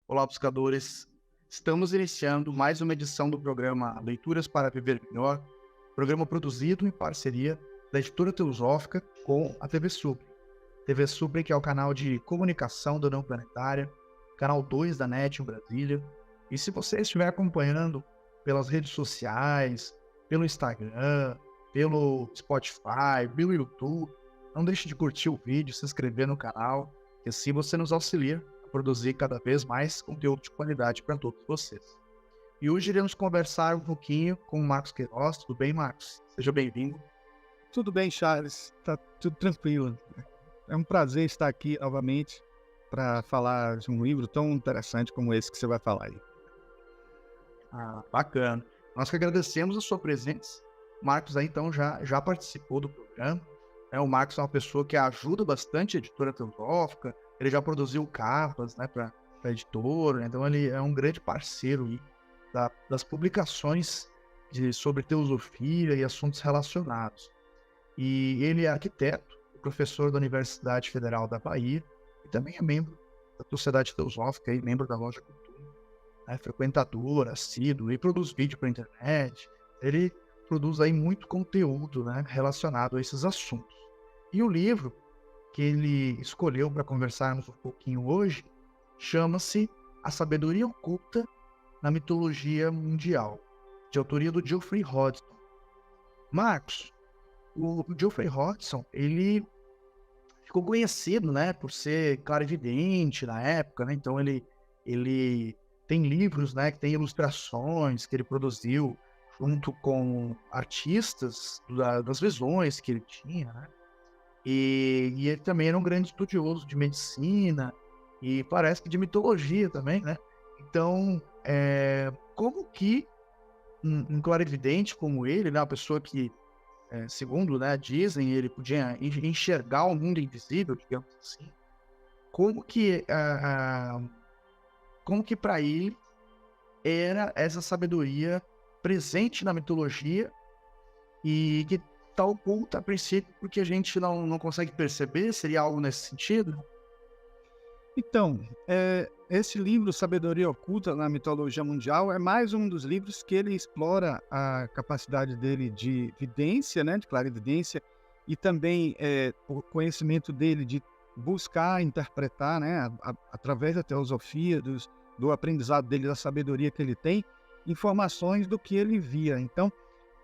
Olá, buscadores! Estamos iniciando mais uma edição do programa Leituras para Viver Melhor, programa produzido em parceria da Editora Teosófica com a TV Supre. TV Supre, que é o canal de comunicação da União Planetária, canal 2 da NET em Brasília. E se você estiver acompanhando pelas redes sociais, pelo Instagram, pelo Spotify, pelo YouTube, não deixe de curtir o vídeo, se inscrever no canal, que assim você nos auxilia a produzir cada vez mais conteúdo de qualidade para todos vocês. E hoje iremos conversar um pouquinho com o Marcos Queiroz. Tudo bem, Marcos? Seja bem-vindo. Tudo bem, Charles. Tá tudo tranquilo. É um prazer estar aqui novamente para falar de um livro tão interessante como esse que você vai falar aí. Bacana. Nós que agradecemos a sua presença. O Marcos aí, então, já participou do programa. O Marcos é uma pessoa que ajuda bastante a Editora Teosófica. Ele já produziu capas, né, para a editora. Né? Então, ele é um grande parceiro aí das publicações sobre teosofia e assuntos relacionados. E ele é arquiteto, professor da Universidade Federal da Bahia e também é membro da Sociedade Teosófica e membro da Loja Cultura, né, frequentador, assíduo, e produz vídeo para a internet. Ele produz aí muito conteúdo, né, relacionado a esses assuntos. E o livro que ele escolheu para conversarmos um pouquinho hoje chama-se A Sabedoria Oculta na Mitologia Mundial, de autoria do Geoffrey Hodgson. Marcos, o Geoffrey Hodgson, ele ficou conhecido, né, por ser clarividente na época, né? Então ele tem livros, né, que tem ilustrações que ele produziu junto com artistas das visões que ele tinha, né? E ele também era um grande estudioso de medicina e parece que de mitologia também, né? Então, como que um clarividente como ele, né, uma pessoa que, segundo, né, dizem, ele podia enxergar o mundo invisível, digamos assim, como que para ele era essa sabedoria presente na mitologia e que está oculta a princípio porque a gente não consegue perceber? Seria algo nesse sentido? Então, esse livro, Sabedoria Oculta na Mitologia Mundial, é mais um dos livros que ele explora a capacidade dele de vidência, né, de clarividência, e também o conhecimento dele de buscar interpretar, né, através da teosofia, do aprendizado dele, da sabedoria que ele tem, informações do que ele via. Então,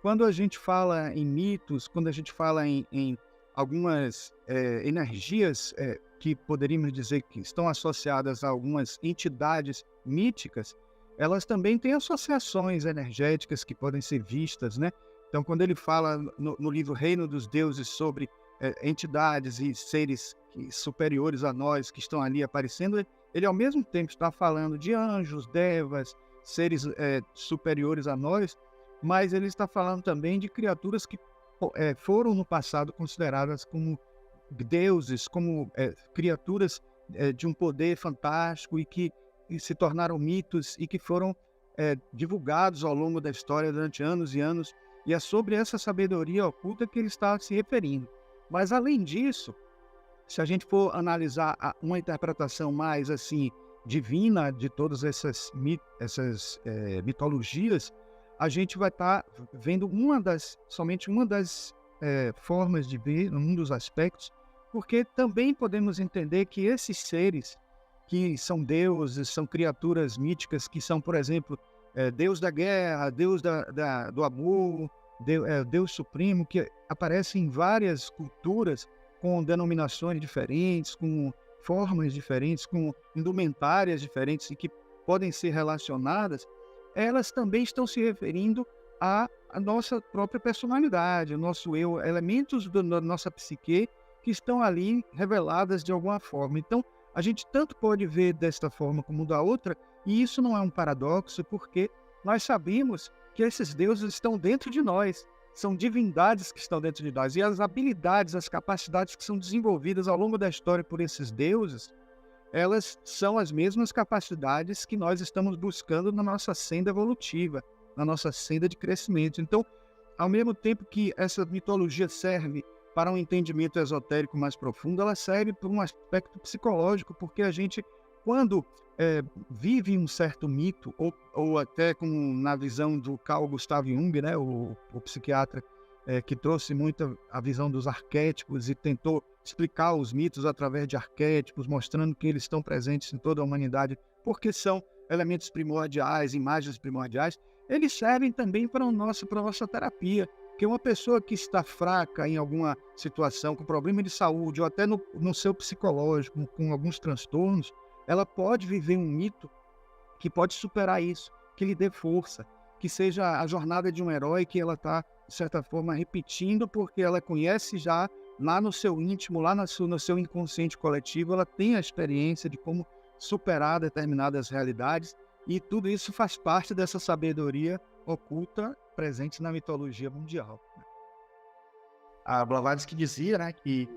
quando a gente fala em mitos, quando a gente fala em algumas energias que poderíamos dizer que estão associadas a algumas entidades míticas, elas também têm associações energéticas que podem ser vistas, né? Então, quando ele fala no livro Reino dos Deuses sobre entidades e seres superiores a nós que estão ali aparecendo, ele ao mesmo tempo está falando de anjos, devas, seres superiores a nós, mas ele está falando também de criaturas que foram no passado consideradas como deuses, como criaturas de um poder fantástico e que se tornaram mitos e que foram divulgados ao longo da história durante anos e anos. E é sobre essa sabedoria oculta que ele está se referindo. Mas, além disso, se a gente for analisar uma interpretação mais assim divina de todas essas mitologias, a gente vai estar vendo somente uma das formas de ver, um dos aspectos, porque também podemos entender que esses seres que são deuses, são criaturas míticas, que são, por exemplo, Deus da guerra, Deus do amor, Deus supremo, que aparecem em várias culturas com denominações diferentes, com formas diferentes, com indumentárias diferentes e que podem ser relacionadas, elas também estão se referindo à nossa própria personalidade, ao nosso eu, elementos da nossa psique que estão ali reveladas de alguma forma. Então, a gente tanto pode ver desta forma como da outra, e isso não é um paradoxo, porque nós sabemos que esses deuses estão dentro de nós, são divindades que estão dentro de nós, e as habilidades, as capacidades que são desenvolvidas ao longo da história por esses deuses, elas são as mesmas capacidades que nós estamos buscando na nossa senda evolutiva, na nossa senda de crescimento. Então, ao mesmo tempo que essa mitologia serve para um entendimento esotérico mais profundo, ela serve para um aspecto psicológico, porque a gente quando vive um certo mito, ou até como na visão do Carl Gustav Jung, né, o psiquiatra que trouxe muito a visão dos arquétipos e tentou explicar os mitos através de arquétipos, mostrando que eles estão presentes em toda a humanidade, porque são elementos primordiais, imagens primordiais, eles servem também para a nossa terapia. Porque uma pessoa que está fraca em alguma situação, com problema de saúde, ou até no seu psicológico, com alguns transtornos, ela pode viver um mito que pode superar isso, que lhe dê força, que seja a jornada de um herói que ela está, de certa forma, repetindo, porque ela conhece já lá no seu íntimo, lá no seu inconsciente coletivo, ela tem a experiência de como superar determinadas realidades, e tudo isso faz parte dessa sabedoria oculta presente na mitologia mundial. A Blavatsky dizia, né, que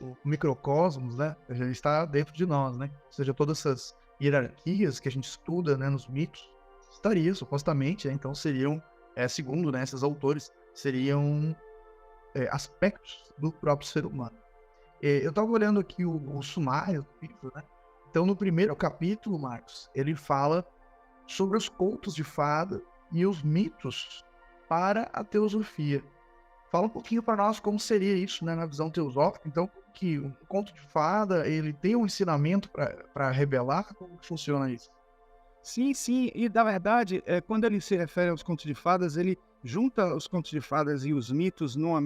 o microcosmos, né, já está dentro de nós, né? Ou seja, todas essas hierarquias que a gente estuda, né, nos mitos, estaria supostamente, né, então seriam, segundo, né, esses autores, seriam aspectos do próprio ser humano. Eu estava olhando aqui o sumário do livro, né? Então, no primeiro capítulo, Marcos, ele fala sobre os contos de fada e os mitos para a teosofia. Fala um pouquinho para nós como seria isso, né, na visão teosófica. Então, que um conto de fada, ele tem um ensinamento para revelar? Como funciona isso? Sim, sim, e na verdade, quando ele se refere aos contos de fadas, ele junta os contos de fadas e os mitos no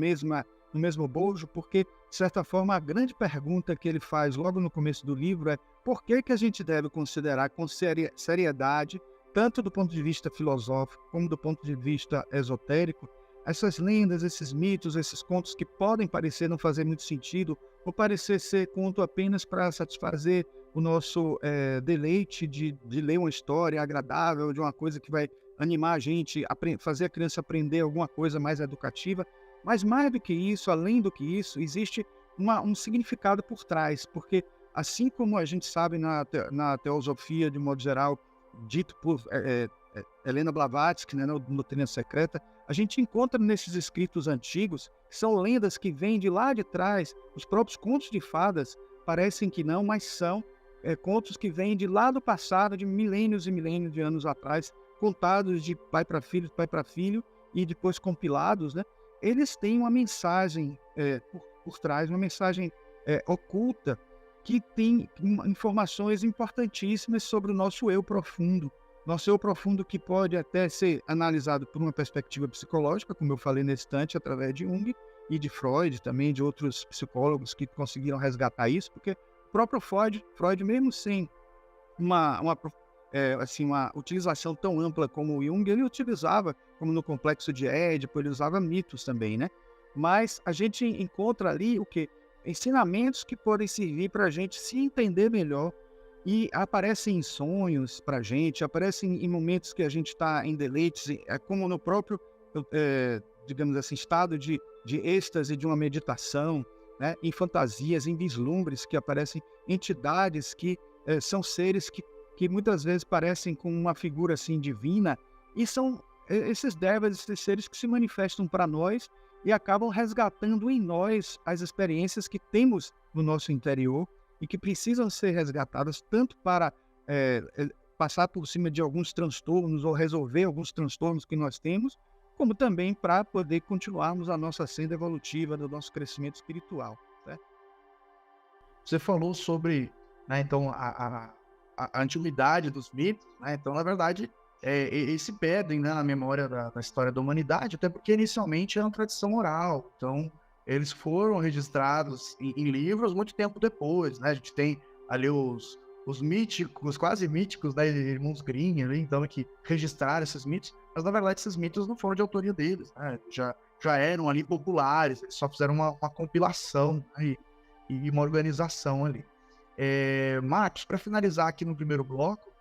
mesmo bojo, porque, de certa forma, a grande pergunta que ele faz logo no começo do livro é por que a gente deve considerar com seriedade, tanto do ponto de vista filosófico como do ponto de vista esotérico, essas lendas, esses mitos, esses contos que podem parecer não fazer muito sentido, ou parecer ser conto apenas para satisfazer o nosso deleite de ler uma história agradável, de uma coisa que vai animar a gente, fazer a criança aprender alguma coisa mais educativa. Mas mais do que isso, além do que isso, existe um significado por trás, porque assim como a gente sabe na teosofia, de modo geral, dito por Helena Blavatsky, né, no Doutrina Secreta, a gente encontra nesses escritos antigos, que são lendas que vêm de lá de trás, os próprios contos de fadas parecem que não, mas são contos que vêm de lá do passado, de milênios e milênios de anos atrás, contados de pai para filho, e depois compilados, né? Eles têm uma mensagem por trás, uma mensagem oculta, que tem informações importantíssimas sobre o nosso eu profundo. Nosso eu profundo, que pode até ser analisado por uma perspectiva psicológica, como eu falei nesse instante, através de Jung e de Freud, também de outros psicólogos que conseguiram resgatar isso, porque o próprio Freud mesmo sem uma utilização tão ampla como o Jung, ele utilizava, como no Complexo de Édipo, ele usava mitos também, né? Mas a gente encontra ali o quê? Ensinamentos que podem servir para a gente se entender melhor, e aparecem em sonhos para a gente, aparecem em momentos que a gente está em deleites, como no próprio, digamos assim, estado de êxtase de uma meditação, né? Em fantasias, em vislumbres, que aparecem entidades que são seres que muitas vezes parecem com uma figura assim divina, e são esses devas, esses seres que se manifestam para nós e acabam resgatando em nós as experiências que temos no nosso interior e que precisam ser resgatadas tanto para passar por cima de alguns transtornos ou resolver alguns transtornos que nós temos, como também para poder continuarmos a nossa senda evolutiva do nosso crescimento espiritual. Né? Você falou sobre, né, então, a antiguidade dos mitos, né? Então, na verdade, eles se perdem, né, na memória da história da humanidade, até porque inicialmente era uma tradição oral. Então, eles foram registrados em livros muito tempo depois, né? A gente tem ali os míticos, quase míticos, né, irmãos Grimm, ali, então, que registraram esses mitos, mas na verdade esses mitos não foram de autoria deles, né? Já eram ali populares, eles só fizeram uma compilação, né, e uma organização ali. Marcos, para finalizar aqui no primeiro bloco,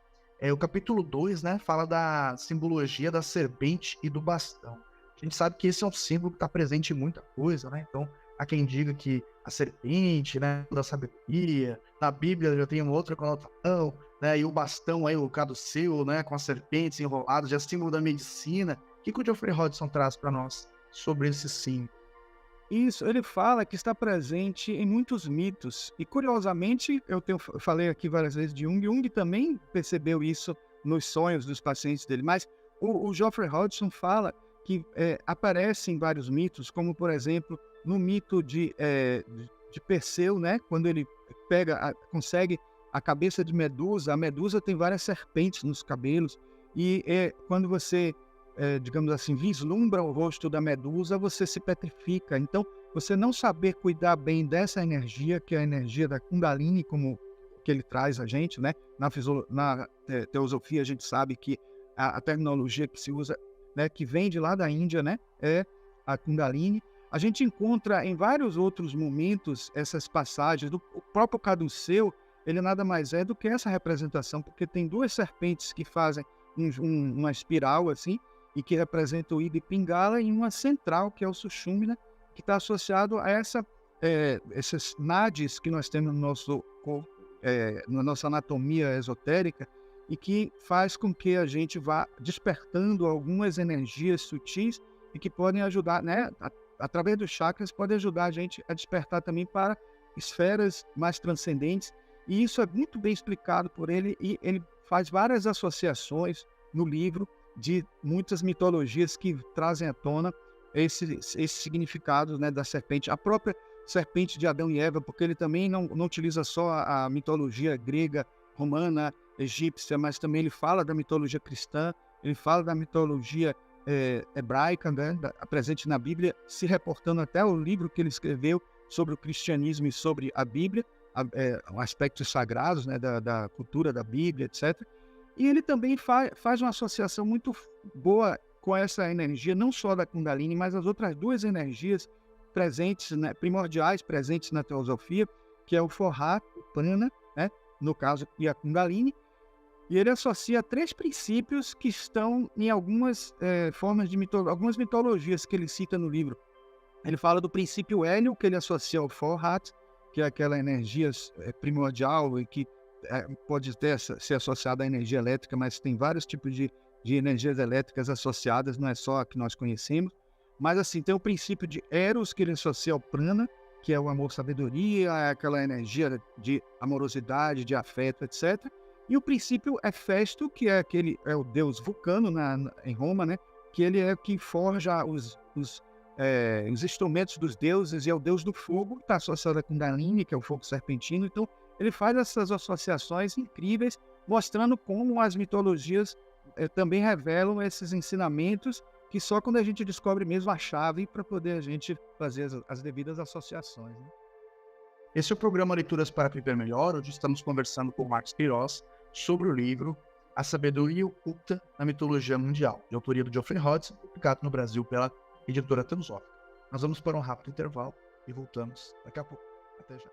o capítulo 2, né, fala da simbologia da serpente e do bastão. A gente sabe que esse é um símbolo que está presente em muita coisa, né? Então, há quem diga que a serpente, né, da sabedoria, na Bíblia já tem uma outra conotação, né? E o bastão aí, o caduceu, né, com as serpentes enroladas, já é símbolo da medicina. O que o Geoffrey Hodgson traz para nós sobre esse símbolo? Isso, ele fala que está presente em muitos mitos. E, curiosamente, eu falei aqui várias vezes de Jung. Jung também percebeu isso nos sonhos dos pacientes dele. Mas o Geoffrey Hodgson fala que aparece em vários mitos, como, por exemplo, no mito de Perseu, né? Quando ele consegue a cabeça de Medusa. A Medusa tem várias serpentes nos cabelos. E quando você digamos assim, vislumbra o rosto da Medusa, você se petrifica. Então, você não saber cuidar bem dessa energia, que é a energia da Kundalini, como que ele traz a gente, né? Na teosofia, a gente sabe que a terminologia que se usa, né, que vem de lá da Índia, né, é a Kundalini. A gente encontra em vários outros momentos essas passagens. O próprio Caduceu, ele nada mais é do que essa representação, porque tem duas serpentes que fazem uma espiral assim, e que representa o Ida e Pingala, e uma central, que é o Sushumna, que está associado a essas nadis que nós temos no nosso corpo, na nossa anatomia esotérica, e que faz com que a gente vá despertando algumas energias sutis e que podem ajudar, né, através dos chakras, podem ajudar a gente a despertar também para esferas mais transcendentes. E isso é muito bem explicado por ele, e ele faz várias associações no livro de muitas mitologias que trazem à tona esses significados, né, da serpente. A própria serpente de Adão e Eva, porque ele também não utiliza só a mitologia grega, romana, egípcia, mas também ele fala da mitologia cristã, ele fala da mitologia hebraica, né, presente na Bíblia, se reportando até ao livro que ele escreveu sobre o cristianismo e sobre a Bíblia, aspectos sagrados, né, da cultura da Bíblia, etc. E ele também faz uma associação muito boa com essa energia, não só da Kundalini, mas as outras duas energias presentes, né, primordiais presentes na teosofia, que é o Forra, o Prana, né, no caso, e a Kundalini. E ele associa 3 princípios que estão em algumas formas de algumas mitologias que ele cita no livro. Ele fala do princípio hélio, que ele associa ao Forhat, que é aquela energia primordial e que pode ser associada à energia elétrica, mas tem vários tipos de energias elétricas associadas, não é só a que nós conhecemos. Mas assim, tem o princípio de Eros, que ele associa ao Prana, que é o amor-sabedoria, é aquela energia de amorosidade, de afeto, etc. E o princípio Hefesto, que é o deus Vulcano em Roma, né? Que ele é o que forja os instrumentos dos deuses, e é o deus do fogo, que está associado a Kundalini, que é o fogo serpentino. Então, ele faz essas associações incríveis, mostrando como as mitologias também revelam esses ensinamentos, que só quando a gente descobre mesmo a chave para poder a gente fazer as devidas associações, né? Esse é o programa Leituras para Viver Melhor. Hoje estamos conversando com o Marcos Queiroz sobre o livro A Sabedoria Oculta na Mitologia Mundial, de autoria do Geoffrey Hodgson, publicado no Brasil pela editora Teosófica. Nós vamos para um rápido intervalo e voltamos daqui a pouco. Até já.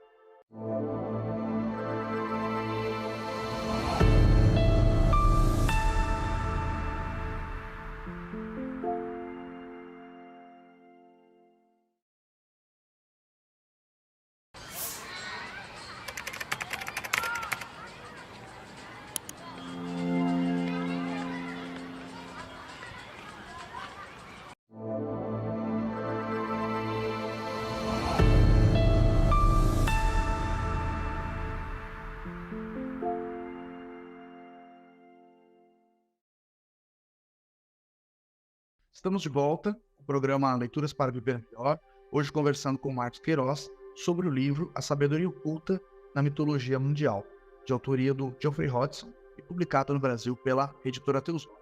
Estamos de volta, o programa Leituras para Viver Melhor, hoje conversando com o Marcos Queiroz sobre o livro A Sabedoria Oculta na Mitologia Mundial, de autoria do Geoffrey Hodgson e publicado no Brasil pela editora Teosófica.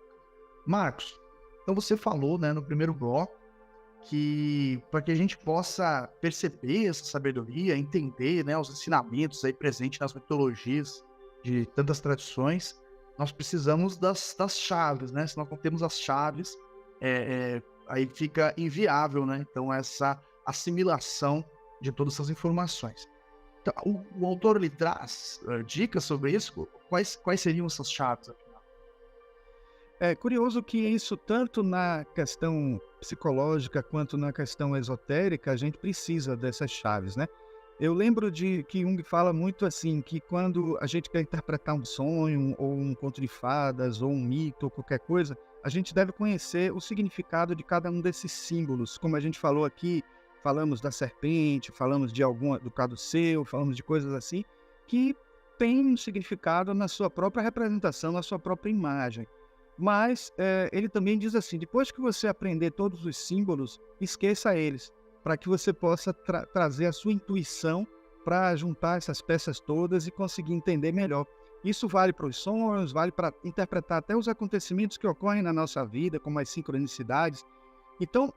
Marcos, então você falou, né, no primeiro bloco, que para que a gente possa perceber essa sabedoria, entender, né, os ensinamentos aí presentes nas mitologias de tantas tradições, nós precisamos das chaves, né? Se nós não temos as chaves, aí fica inviável, né? Então, essa assimilação de todas essas informações. Então, o autor ele traz dicas sobre isso. Quais seriam essas chaves? É curioso que isso, tanto na questão psicológica quanto na questão esotérica, a gente precisa dessas chaves, né? Eu lembro de que Jung fala muito assim, que quando a gente quer interpretar um sonho, ou um conto de fadas, ou um mito, ou qualquer coisa, a gente deve conhecer o significado de cada um desses símbolos. Como a gente falou aqui, falamos da serpente, falamos de alguma do caduceu, falamos de coisas assim, que tem um significado na sua própria representação, na sua própria imagem. Mas ele também diz assim: depois que você aprender todos os símbolos, esqueça eles, para que você possa trazer a sua intuição para juntar essas peças todas e conseguir entender melhor. Isso vale para os sonhos, vale para interpretar até os acontecimentos que ocorrem na nossa vida, como as sincronicidades. Então,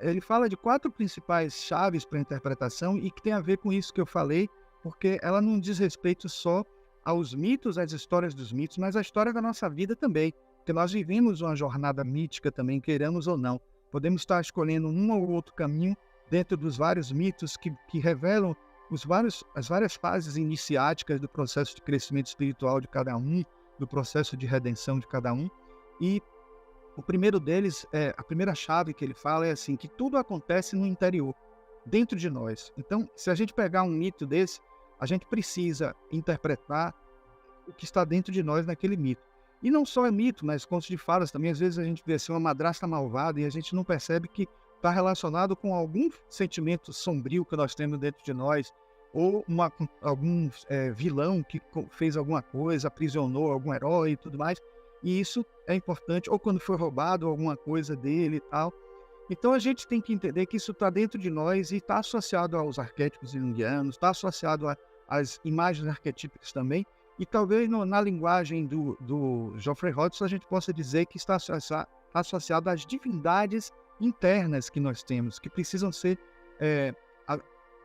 ele fala de 4 principais chaves para a interpretação e que tem a ver com isso que eu falei, porque ela não diz respeito só aos mitos, às histórias dos mitos, mas à história da nossa vida também. Porque nós vivemos uma jornada mítica também, queiramos ou não. Podemos estar escolhendo um ou outro caminho dentro dos vários mitos que revelam as várias fases iniciáticas do processo de crescimento espiritual de cada um, do processo de redenção de cada um. E o primeiro deles, a primeira chave que ele fala é assim, que tudo acontece no interior, dentro de nós. Então, se a gente pegar um mito desse, a gente precisa interpretar o que está dentro de nós naquele mito. E não só é mito, mas contos de fadas também. Às vezes a gente vê assim, uma madrasta malvada e a gente não percebe que está relacionado com algum sentimento sombrio que nós temos dentro de nós, ou algum vilão que fez alguma coisa, aprisionou algum herói e tudo mais. E isso é importante, ou quando foi roubado alguma coisa dele e tal. Então a gente tem que entender que isso está dentro de nós e está associado aos arquétipos junguianos, está associado às imagens arquetípicas também. E talvez na linguagem do Geoffrey Hodgson a gente possa dizer que está associado às divindades internas que nós temos, que precisam ser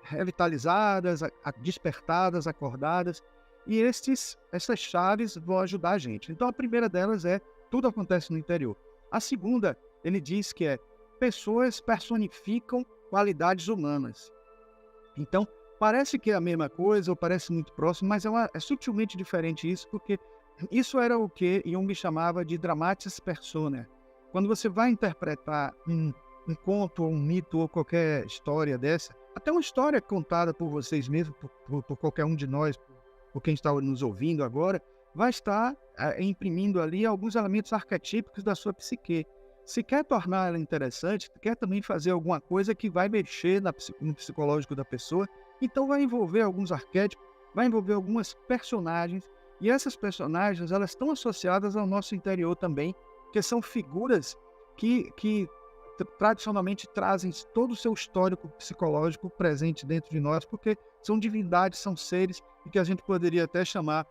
revitalizadas, despertadas, acordadas. E essas chaves vão ajudar a gente. Então a primeira delas é: tudo acontece no interior. A segunda, ele diz que pessoas personificam qualidades humanas. Então, parece que é a mesma coisa, ou parece muito próximo, mas é sutilmente diferente isso, porque isso era o que Jung chamava de dramatis personae. Quando você vai interpretar um conto, ou um mito, ou qualquer história dessa, até uma história contada por vocês mesmos, por qualquer um de nós, por quem está nos ouvindo agora, vai estar imprimindo ali alguns elementos arquetípicos da sua psique. Se quer tornar ela interessante, quer também fazer alguma coisa que vai mexer no psicológico da pessoa, então vai envolver alguns arquétipos, vai envolver algumas personagens, e essas personagens elas estão associadas ao nosso interior também, que são figuras que tradicionalmente trazem todo o seu histórico psicológico presente dentro de nós, porque são divindades, são seres, e que a gente poderia até chamar,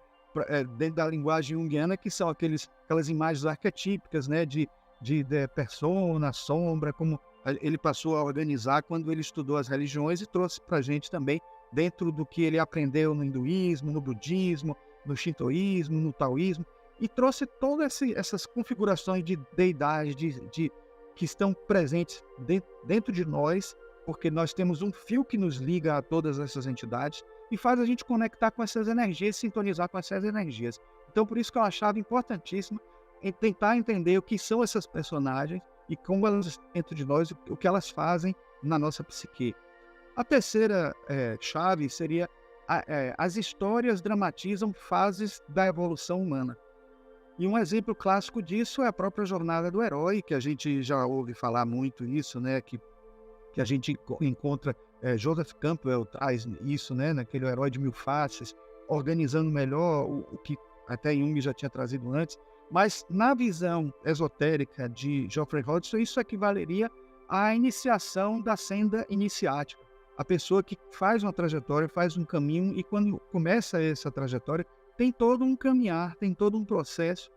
dentro da linguagem junguiana, que são aquelas imagens arquetípicas, né, de persona, sombra, como ele passou a organizar quando ele estudou as religiões e trouxe para a gente também, dentro do que ele aprendeu no hinduísmo, no budismo, no shintoísmo, no taoísmo, e trouxe todas essas configurações de deidades que estão presentes dentro de nós, porque nós temos um fio que nos liga a todas essas entidades e faz a gente conectar com essas energias, sintonizar com essas energias. Então, por isso que eu achava importantíssimo tentar entender o que são essas personagens e como elas estão dentro de nós, o que elas fazem na nossa psique. A terceira chave seria as histórias dramatizam fases da evolução humana. E um exemplo clássico disso é a própria jornada do herói, que a gente já ouve falar muito isso, né? Que a gente encontra, Joseph Campbell traz isso, né? Naquele Herói de Mil Faces, organizando melhor o que até Jung já tinha trazido antes. Mas na visão esotérica de Geoffrey Hodgson, isso equivaleria à iniciação da senda iniciática. A pessoa que faz uma trajetória, faz um caminho, e quando começa essa trajetória, tem todo um caminhar, tem todo um processo,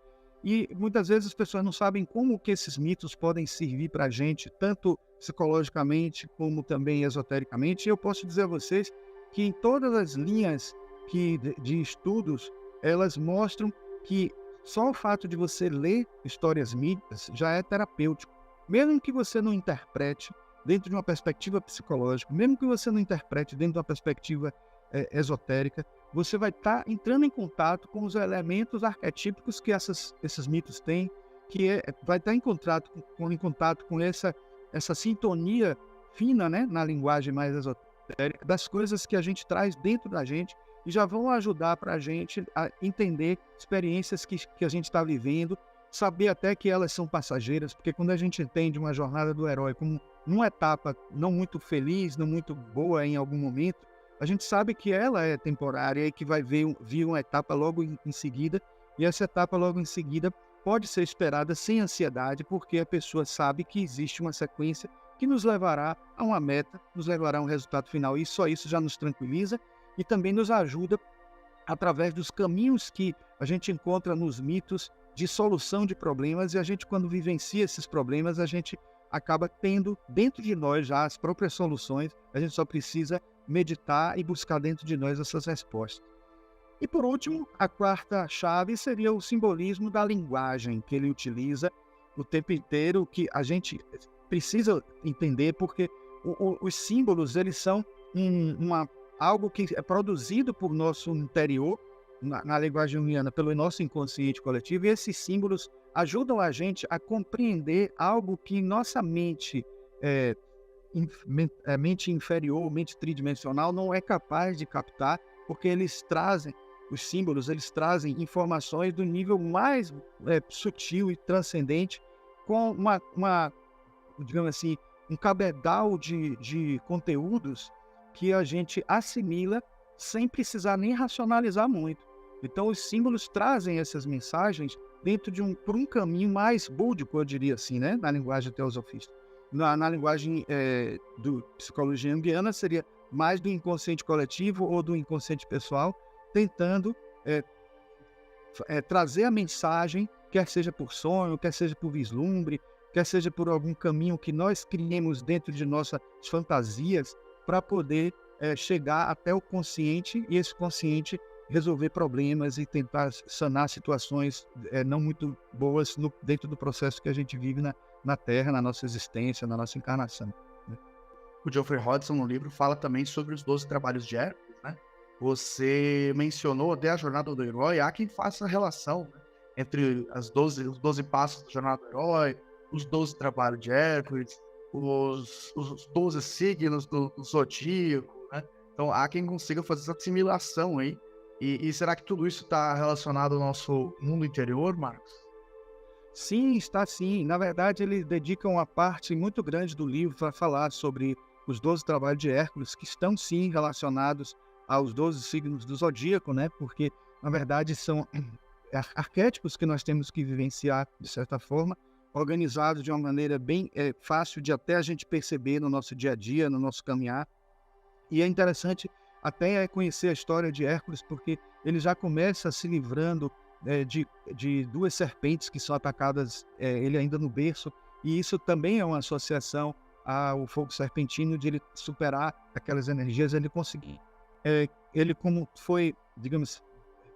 e muitas vezes as pessoas não sabem como que esses mitos podem servir para a gente, tanto psicologicamente como também esotericamente. E eu posso dizer a vocês que em todas as linhas de estudos, elas mostram que só o fato de você ler histórias míticas já é terapêutico. Mesmo que você não interprete dentro de uma perspectiva psicológica, mesmo que você não interprete dentro de uma perspectiva esotérica, você vai estar entrando em contato com os elementos arquetípicos que esses mitos têm, vai estar em contato com essa sintonia fina, né, na linguagem mais esotérica, das coisas que a gente traz dentro da gente, e já vão ajudar para a gente a entender experiências que a gente está vivendo, saber até que elas são passageiras, porque quando a gente entende uma jornada do herói como numa etapa não muito feliz, não muito boa em algum momento, a gente sabe que ela é temporária e que vai vir uma etapa logo em seguida, e essa etapa logo em seguida pode ser esperada sem ansiedade, porque a pessoa sabe que existe uma sequência que nos levará a uma meta, nos levará a um resultado final, e só isso já nos tranquiliza e também nos ajuda através dos caminhos que a gente encontra nos mitos de solução de problemas, e a gente, quando vivencia esses problemas, a gente acaba tendo dentro de nós já as próprias soluções, a gente só precisa meditar e buscar dentro de nós essas respostas. E por último, a quarta chave seria o simbolismo da linguagem que ele utiliza o tempo inteiro, que a gente precisa entender, porque os símbolos, eles são algo que é produzido por nosso interior, na linguagem junguiana, pelo nosso inconsciente coletivo, e esses símbolos ajudam a gente a compreender algo que nossa mente, mente inferior, mente tridimensional, não é capaz de captar, porque os símbolos, eles trazem informações do nível mais sutil e transcendente, com digamos assim, um cabedal de conteúdos que a gente assimila sem precisar nem racionalizar muito. Então, os símbolos trazem essas mensagens por um caminho mais búdico, eu diria assim, né? Na linguagem teosofista. Na linguagem do psicologia junguiana, seria mais do inconsciente coletivo ou do inconsciente pessoal, tentando trazer a mensagem, quer seja por sonho, quer seja por vislumbre, quer seja por algum caminho que nós criemos dentro de nossas fantasias, para poder chegar até o consciente, e esse consciente resolver problemas e tentar sanar situações não muito boas dentro do processo que a gente vive na Terra, na nossa existência, na nossa encarnação. Né? O Geoffrey Hodgson, no livro, fala também sobre os 12 trabalhos de Hércules, né? Você mencionou até a jornada do herói. Há quem faça a relação, né, entre os 12 passos da jornada do herói, os 12 trabalhos de Hércules, os 12 signos do zodíaco, né? Então há quem consiga fazer essa assimilação aí. E será que tudo isso está relacionado ao nosso mundo interior, Marcos? Sim, está sim. Na verdade, ele dedica uma parte muito grande do livro para falar sobre os 12 trabalhos de Hércules, que estão sim relacionados aos 12 signos do zodíaco, né? Porque, na verdade, são arquétipos que nós temos que vivenciar, de certa forma, organizados de uma maneira bem fácil de até a gente perceber no nosso dia a dia, no nosso caminhar. E é interessante até conhecer a história de Hércules, porque ele já começa se livrando de duas serpentes que são atacadas, ele ainda no berço, e isso também é uma associação ao fogo serpentino, de ele superar aquelas energias, ele conseguir. Ele, como foi, digamos,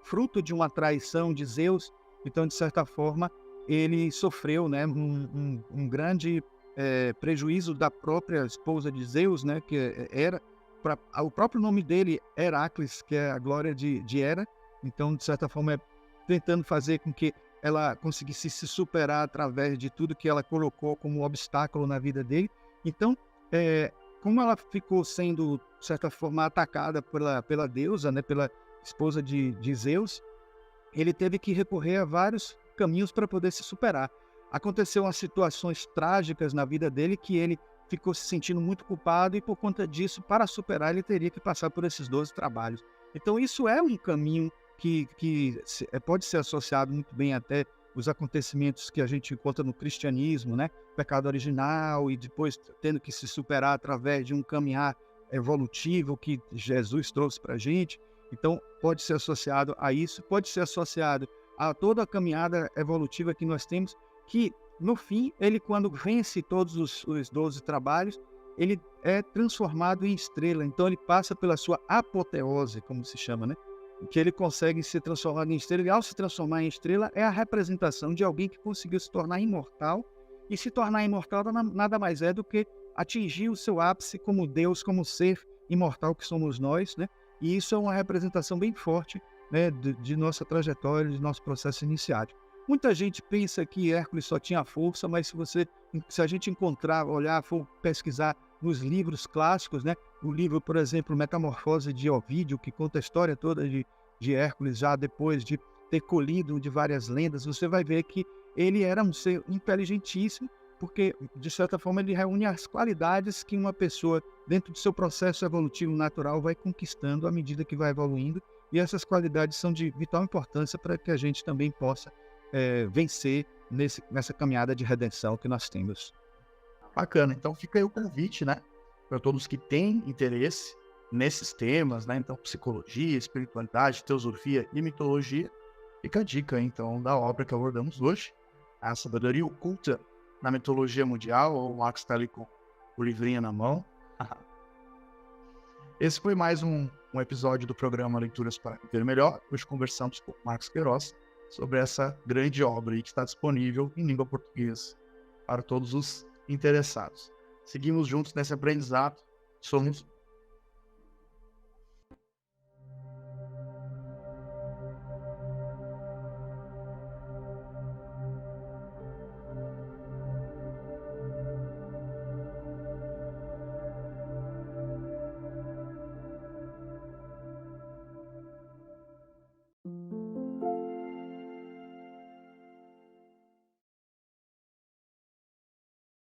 fruto de uma traição de Zeus, então, de certa forma, ele sofreu, né, um grande prejuízo da própria esposa de Zeus, né, que era, o próprio nome dele, Heracles, que é a glória de Hera. Então, de certa forma, tentando fazer com que ela conseguisse se superar através de tudo que ela colocou como obstáculo na vida dele. Então, como ela ficou sendo, de certa forma, atacada pela deusa, né, pela esposa de Zeus, ele teve que recorrer a vários caminhos para poder se superar. Aconteceu umas situações trágicas na vida dele que ele ficou se sentindo muito culpado, e por conta disso, para superar, ele teria que passar por esses 12 trabalhos. Então, isso é um caminho que pode ser associado muito bem até os acontecimentos que a gente encontra no cristianismo, né? Pecado original, e depois tendo que se superar através de um caminhar evolutivo que Jesus trouxe para a gente. Então, pode ser associado a isso, pode ser associado a toda a caminhada evolutiva que nós temos, que, no fim, ele, quando vence todos os 12 trabalhos, ele é transformado em estrela. Então, ele passa pela sua apoteose, como se chama, né? Que ele consegue se transformar em estrela, e ao se transformar em estrela, é a representação de alguém que conseguiu se tornar imortal, e se tornar imortal nada mais é do que atingir o seu ápice como Deus, como ser imortal que somos nós, né? E isso é uma representação bem forte, né, de nossa trajetória, de nosso processo iniciático. Muita gente pensa que Hércules só tinha força, mas se a gente olhar, for pesquisar nos livros clássicos, né, o livro, por exemplo, Metamorfose de Ovídio, que conta a história toda de Hércules, já depois de ter colhido de várias lendas, você vai ver que ele era um ser inteligentíssimo, porque, de certa forma, ele reúne as qualidades que uma pessoa, dentro do seu processo evolutivo natural, vai conquistando à medida que vai evoluindo, e essas qualidades são de vital importância para que a gente também possa vencer nessa caminhada de redenção que nós temos. Bacana, então fica aí o convite, né, para todos que têm interesse nesses temas, né, então psicologia, espiritualidade, teosofia e mitologia, fica a dica, então, da obra que abordamos hoje, A Sabedoria Oculta na Mitologia Mundial, ou o Marcos está ali com o livrinho na mão. Esse foi mais um episódio do programa Leituras para Viver Melhor. Hoje conversamos com o Marcos Queiroz sobre essa grande obra aí que está disponível em língua portuguesa para todos os interessados. Seguimos juntos nesse aprendizado. Somos